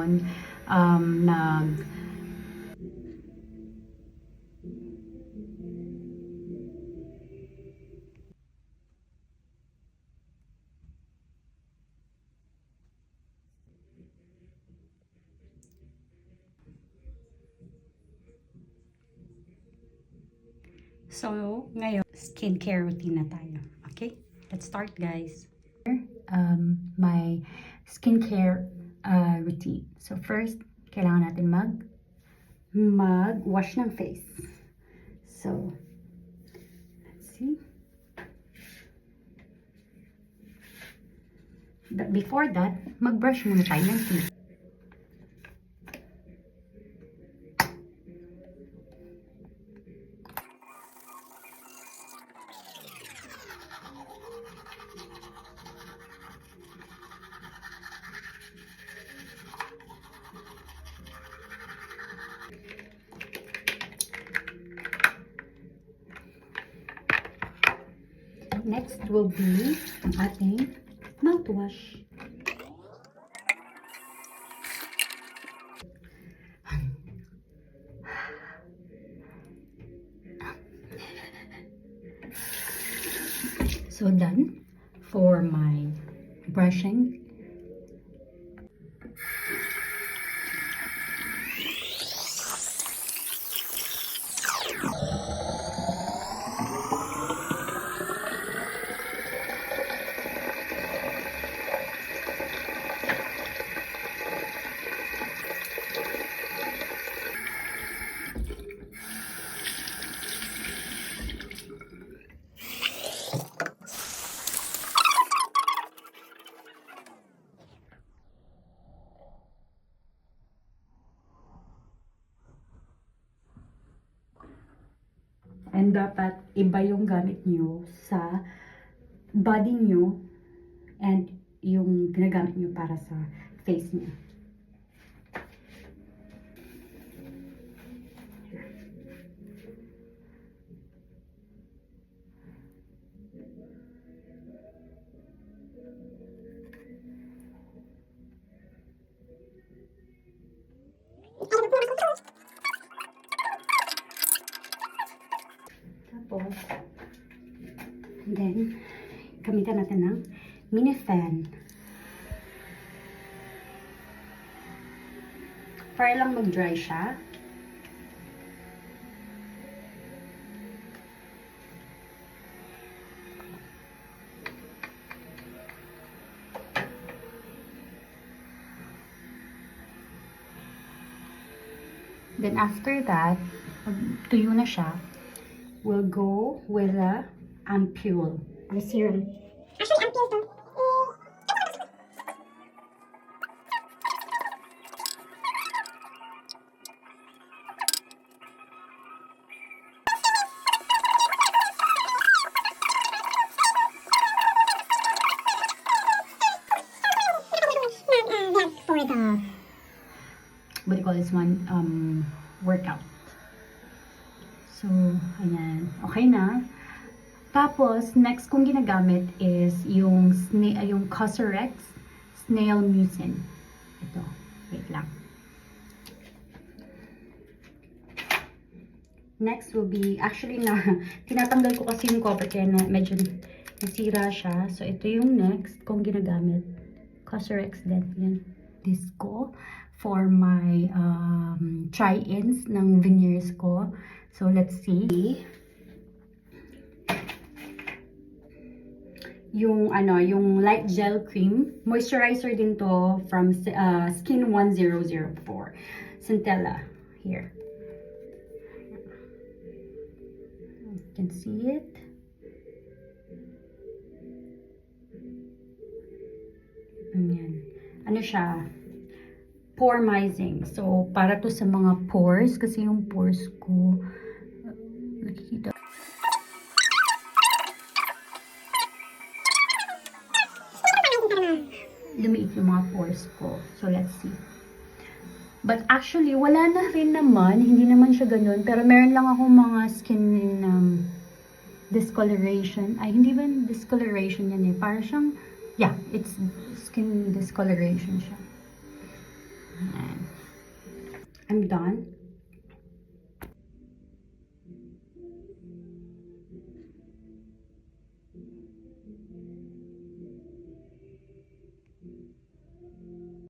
ngayon nag So, ngayon, skincare routine na tayo. Okay? Let's start, guys. My skincare routine. So, first, kailangan natin mag-wash ng face. So, let's see. But before that, mag-brush muna tayo ng teeth. Next will be ang ating mouthwash. So done for my brushing. And dapat iba yung gamit nyo sa body nyo and yung ginagamit nyo para sa face nyo. Tapos, and then, gamitan natin ng mini fan. Para lang mag-dry siya. Then after that, pag tuyo na siya, we'll go with the ampule, the serum. Actually, ampule to. For the, what do you call this one? Workout. So, ayan. Okay na. Tapos, next kong ginagamit is yung Cosrx Snail Mucin. Ito. Wait lang. Next will be, actually tinatanggal ko kasi yung cover kaya medyo nasira siya. So, ito yung next kong ginagamit. Cosrx din. Yan. This ko for my try-ins ng veneers ko. So, let's see. Yung light gel cream. Moisturizer din to from Skin 1004. Centella. Here. You can see it. Ayan. Ano siya? Poremizing. So, para to sa mga pores. Kasi yung pores ko, nakikita. Lumiit yung mga pores ko. So, let's see. But actually, wala na rin naman. Hindi naman siya ganun. Pero meron lang akong mga skin discoloration. Ay, hindi ba discoloration yan eh? Para siyang, yeah, it's skin discoloration siya. I'm done.